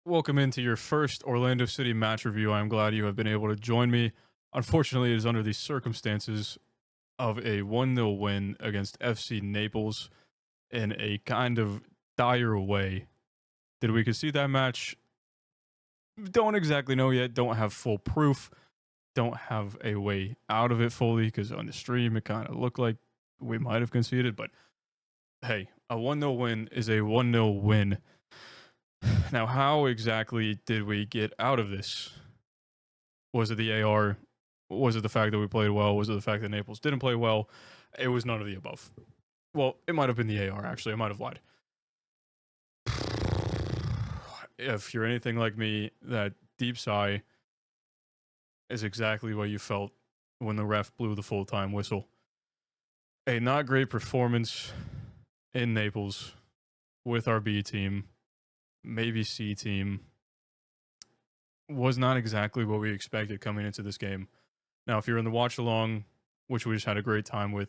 Welcome into your first Orlando City match review. I'm glad you have been able to join me. Unfortunately, it is under the circumstances of a 1-0 win against FC Naples in a kind of dire way. Did we concede that match? Don't exactly know yet. Don't have full proof. Don't have a way out of it fully because on the stream it kind of looked like we might have conceded. But hey, a 1-0 win is a 1-0 win. Now, how exactly did we get out of this? Was it the AR? Was it the fact that we played well? Was it the fact that Naples didn't play well? It was none of the above. Well, it might have been the AR, actually. I might have lied. If you're anything like me, that deep sigh is exactly what you felt when the ref blew the full-time whistle. A not great performance in Naples with our B team, maybe C team, was not exactly what we expected coming into this game. Now, if you're in the watch along, which we just had a great time with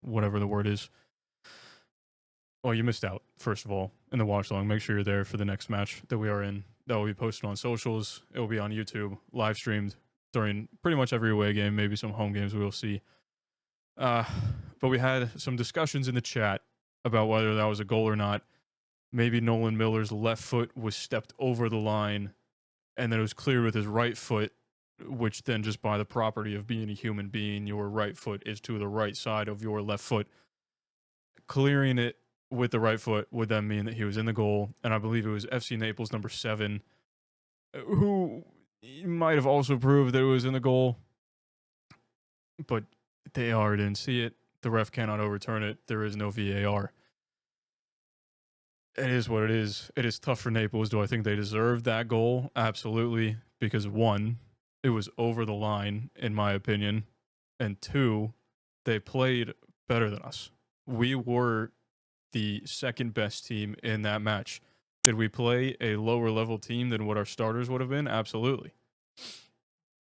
whatever the word is, well, you missed out, first of all, in the watch along. Make sure you're there for the next match that we are in. That will be posted on socials. It will be on YouTube, live streamed during pretty much every away game, maybe some home games we will see. But we had some discussions in the chat about whether that was a goal or not. Maybe Nolan Miller's left foot was stepped over the line, and then it was cleared with his right foot, which then just by the property of being a human being, your right foot is to the right side of your left foot. Clearing it with the right foot would then mean that he was in the goal, and I believe it was FC Naples number 7, who might have also proved that it was in the goal, but they already didn't see it. The ref cannot overturn it. There is no VAR. It is what it is. It is tough for Naples. Do I think they deserved that goal? Absolutely. Because one, it was over the line, in my opinion. And two, they played better than us. We were the second best team in that match. Did we play a lower level team than what our starters would have been? Absolutely.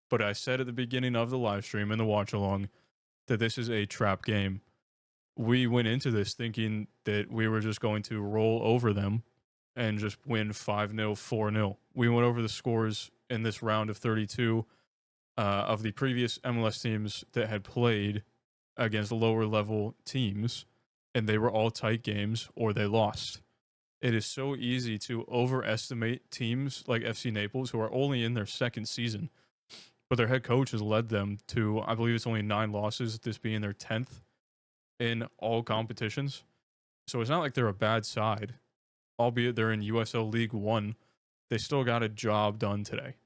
But I said at the beginning of the live stream and the watch along that this is a trap game. We went into this thinking that we were just going to roll over them and just win 5-0, 4-0. We went over the scores in this round of 32 of the previous MLS teams that had played against lower level teams, and they were all tight games or they lost. It is so easy to overestimate teams like FC Naples, who are only in their second season, but their head coach has led them to, I believe it's only 9 losses, this being their 10th in all competitions. So it's not like they're a bad side, albeit they're in USL League One. They still got a job done today.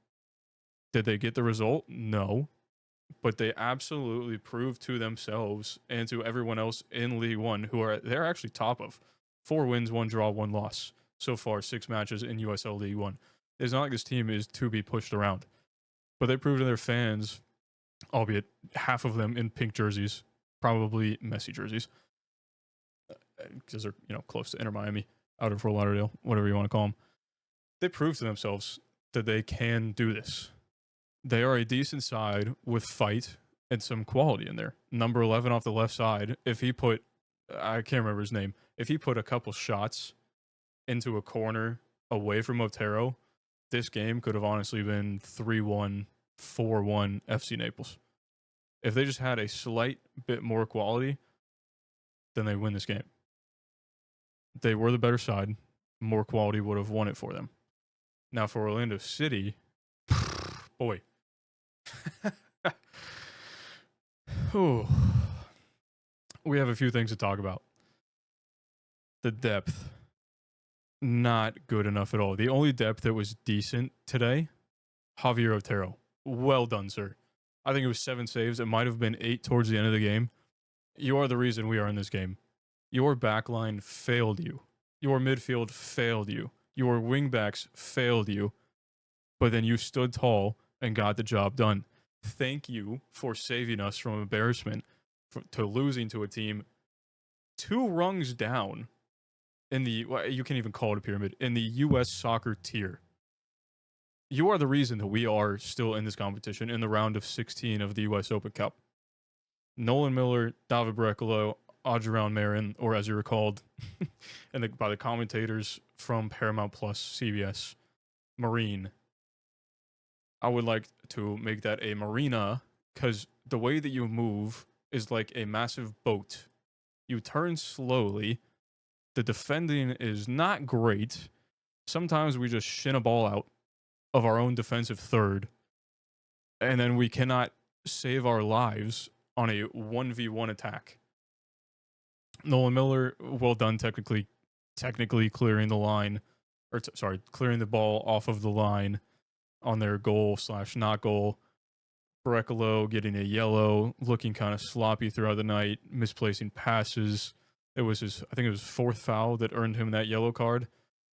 Did they get the result? No. But they absolutely proved to themselves and to everyone else in League One, they're actually top of 4 wins, 1 draw, 1 loss so far, 6 matches in USL League One. It's not like this team is to be pushed around, but they proved to their fans, albeit half of them in pink jerseys, probably Messi jerseys, because they're close to Inter Miami, out of Fort Lauderdale, whatever you want to call them. They proved to themselves that they can do this. They are a decent side with fight and some quality in there. Number 11 off the left side, if he put, I can't remember his name, if he put a couple shots into a corner away from Otero, this game could have honestly been 3-1, 4-1 FC Naples. If they just had a slight bit more quality, then they win this game. They were the better side. More quality would have won it for them. Now for Orlando City, boy. We have a few things to talk about. The depth, not good enough at all. The only depth that was decent today, Javier Otero. Well done, sir. I think it was 7 saves. It might have been 8 towards the end of the game. You are the reason we are in this game. Your backline failed you. Your midfield failed you. Your wingbacks failed you. But then you stood tall and got the job done. Thank you for saving us from embarrassment, to losing to a team 2 rungs down in the, you can't even call it a pyramid, in the U.S. soccer tier. You are the reason that we are still in this competition in the round of 16 of the U.S. Open Cup. Nolan Miller, David Brecalo, Adrian Marin, or as you were called by the commentators from Paramount Plus CBS, Marine. I would like to make that a marina because the way that you move is like a massive boat. You turn slowly. The defending is not great. Sometimes we just shin a ball out of our own defensive third, and then we cannot save our lives on a 1v1 attack. Nolan Miller, well done technically clearing the line, or clearing the ball off of the line on their goal slash not goal. Brecalo getting a yellow, looking kind of sloppy throughout the night, misplacing passes. I think it was fourth foul that earned him that yellow card.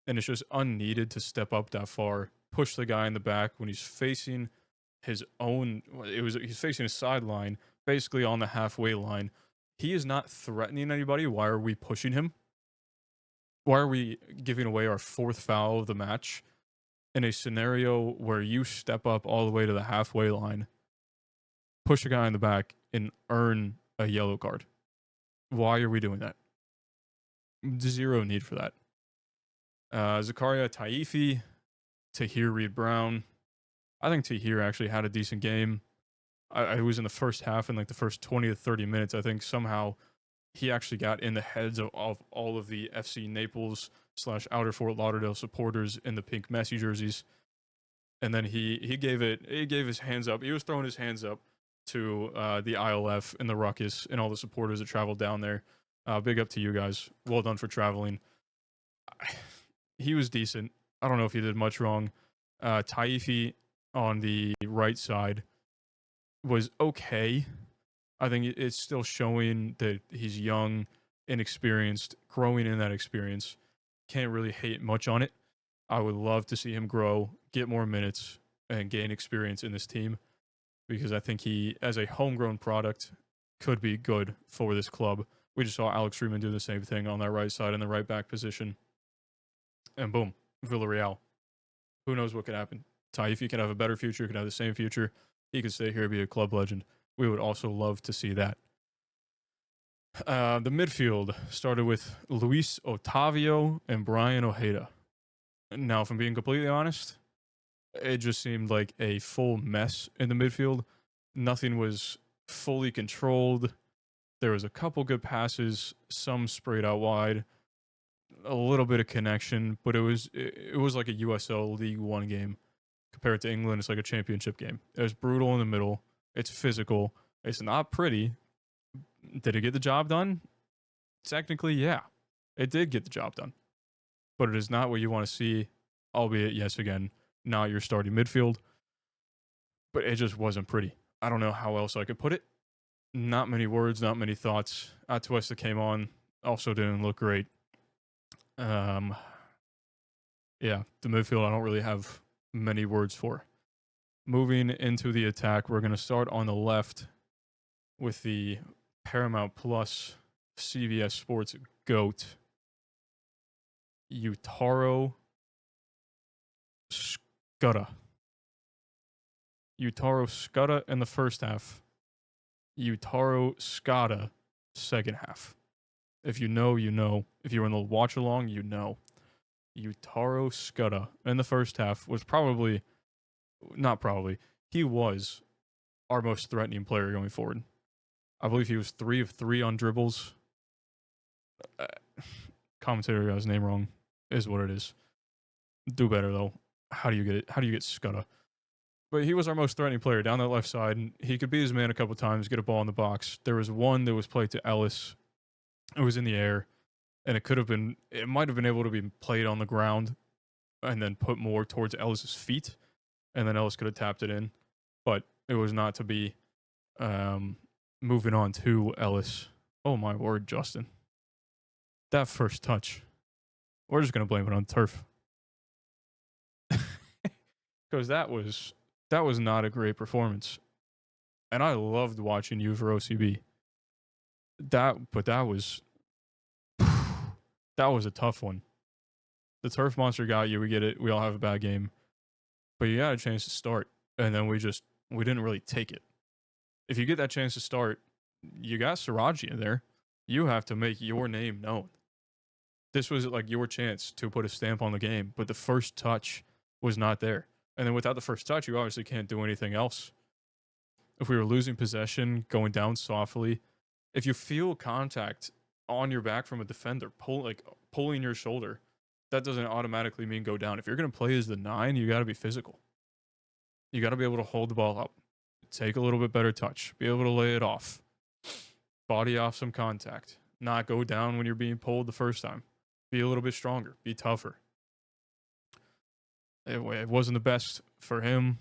And it's just unneeded to step up that far, push the guy in the back when he's facing he's facing a sideline, basically on the halfway line. He is not threatening anybody. Why are we pushing him? Why are we giving away our fourth foul of the match in a scenario where you step up all the way to the halfway line, push a guy in the back, and earn a yellow card? Why are we doing that? Zero need for that. Zakaria Taifi, Tahir Reed-Brown. I think Tahir actually had a decent game. I was in the first half, in like the first 20 to 30 minutes. I think somehow he actually got in the heads of all of the FC Naples / Outer Fort Lauderdale supporters in the pink Messi jerseys. And then he gave his hands up. He was throwing his hands up to the ILF and the Ruckus and all the supporters that traveled down there. Big up to you guys. Well done for traveling. He was decent. I don't know if he did much wrong. Taifi on the right side was okay. I think it's still showing that he's young, inexperienced, growing in that experience. Can't really hate much on it. I would love to see him grow, get more minutes, and gain experience in this team because I think he, as a homegrown product, could be good for this club. We just saw Alex Freeman do the same thing on that right side in the right back position. And boom, Villarreal. Who knows what could happen? Taifi could have a better future, could have the same future. He could stay here and be a club legend. We would also love to see that. The midfield started with Luis Otavio and Brian Ojeda. Now, if I'm being completely honest, it just seemed like a full mess in the midfield. Nothing was fully controlled. There was a couple good passes, some sprayed out wide, a little bit of connection, but it was like a USL League One game compared to England. It's like a championship game. It was brutal in the middle. It's physical. It's not pretty. Did it get the job done? Technically, yeah, it did get the job done, but it is not what you want to see. Albeit, yes, again, not your starting midfield, but it just wasn't pretty. I don't know how else I could put it. Not many words, not many thoughts. Atuesta came on, also didn't look great. Yeah, the midfield I don't really have many words for. Moving into the attack, we're going to start on the left with the Paramount Plus CBS Sports GOAT, Yutaro Skutta. Yutaro Skutta in the first half. Yutaro Skutta second half. If you know, you know. If you were in the watch along, you know. Yutaro Skutta in the first half was he was our most threatening player going forward. I believe he was 3 of 3 on dribbles. Commentator got his name wrong. Is what it is. Do better though. How do you get it? How do you get Skutta? But he was our most threatening player down that left side. And he could be his man a couple times, get a ball in the box. There was one that was played to Ellis. It was in the air, and it might have been able to be played on the ground and then put more towards Ellis's feet, and then Ellis could have tapped it in. But it was not to be. Moving on to Ellis. Oh my word, Justin. That first touch. We're just going to blame it on turf. Because that was not a great performance. And I loved watching you for OCB. That was a tough one. The turf monster got you. We get it. We all have a bad game. But you got a chance to start. And then we didn't really take it. If you get that chance to start, you got Siraji in there. You have to make your name known. This was like your chance to put a stamp on the game, but the first touch was not there. And then without the first touch, you obviously can't do anything else. If we were losing possession, going down softly, if you feel contact on your back from a defender, pulling your shoulder, that doesn't automatically mean go down. If you're going to play as the 9, you got to be physical. You got to be able to hold the ball up, take a little bit better touch, be able to lay it off, body off some contact, not go down when you're being pulled the first time. Be a little bit stronger, be tougher. It wasn't the best for him,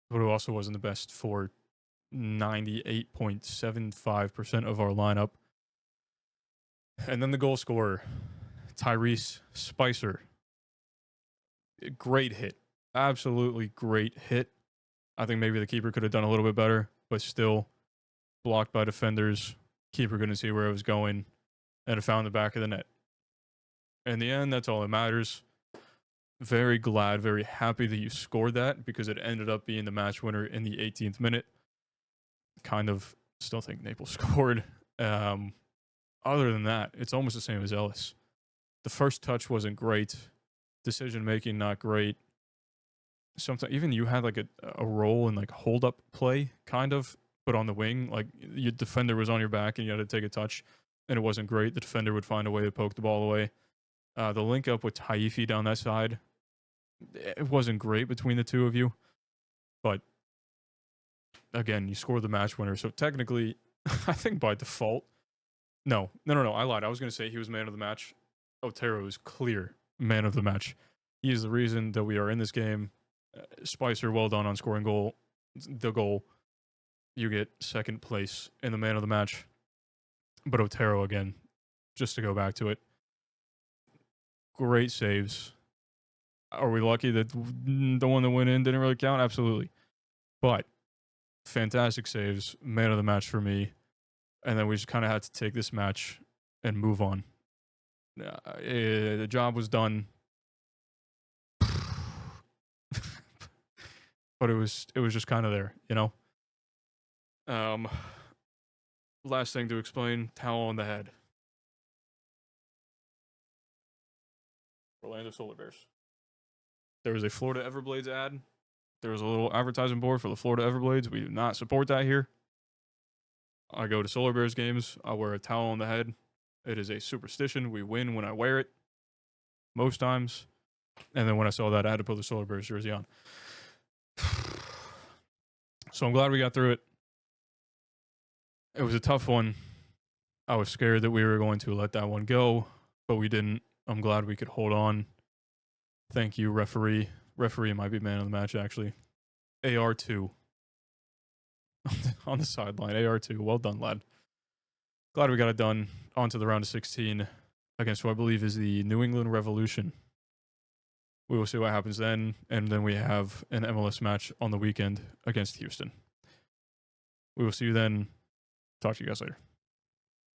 but it also wasn't the best for 98.75% of our lineup. And then the goal scorer, Tyrese Spicer. Great hit. Absolutely great hit. I think maybe the keeper could have done a little bit better, but still blocked by defenders. Keeper couldn't see where it was going, and it found the back of the net. In the end, that's all that matters. Very glad, very happy that you scored that because it ended up being the match winner in the 18th minute. Kind of still think Naples scored. Other than that, it's almost the same as Ellis. The first touch wasn't great. Decision making not great. Sometimes even you had like a role in like hold up play kind of, but on the wing, like your defender was on your back and you had to take a touch, and it wasn't great. The defender would find a way to poke the ball away. The link up with Taifi down that side, it wasn't great between the two of you, but again, you scored the match winner. So technically, I think by default, no, I lied. I was going to say he was man of the match. Otero is clear man of the match. He is the reason that we are in this game. Spicer, well done on scoring the goal. You get second place in the man of the match. But Otero, again, just to go back to it, great saves. Are we lucky that the one that went in didn't really count? Absolutely. But fantastic saves, man of the match for me. And then we just kind of had to take this match and move on. The job was done. But it was just kind of there, you know? Last thing to explain, towel on the head. Orlando Solar Bears. There was a Florida Everblades ad. There was a little advertising board for the Florida Everblades. We do not support that here. I go to Solar Bears games. I wear a towel on the head. It is a superstition. We win when I wear it. Most times. And then when I saw that, I had to put the Solar Bears jersey on. So I'm glad we got through it. It was a tough one. I was scared that we were going to let that one go, but we didn't. I'm glad we could hold on. Thank you, referee. Referee might be man of the match, actually. AR2. On the sideline. AR2. Well done, lad. Glad we got it done. On to the round of 16 against what I believe is the New England Revolution. We will see what happens then. And then we have an MLS match on the weekend against Houston. We will see you then. Talk to you guys later.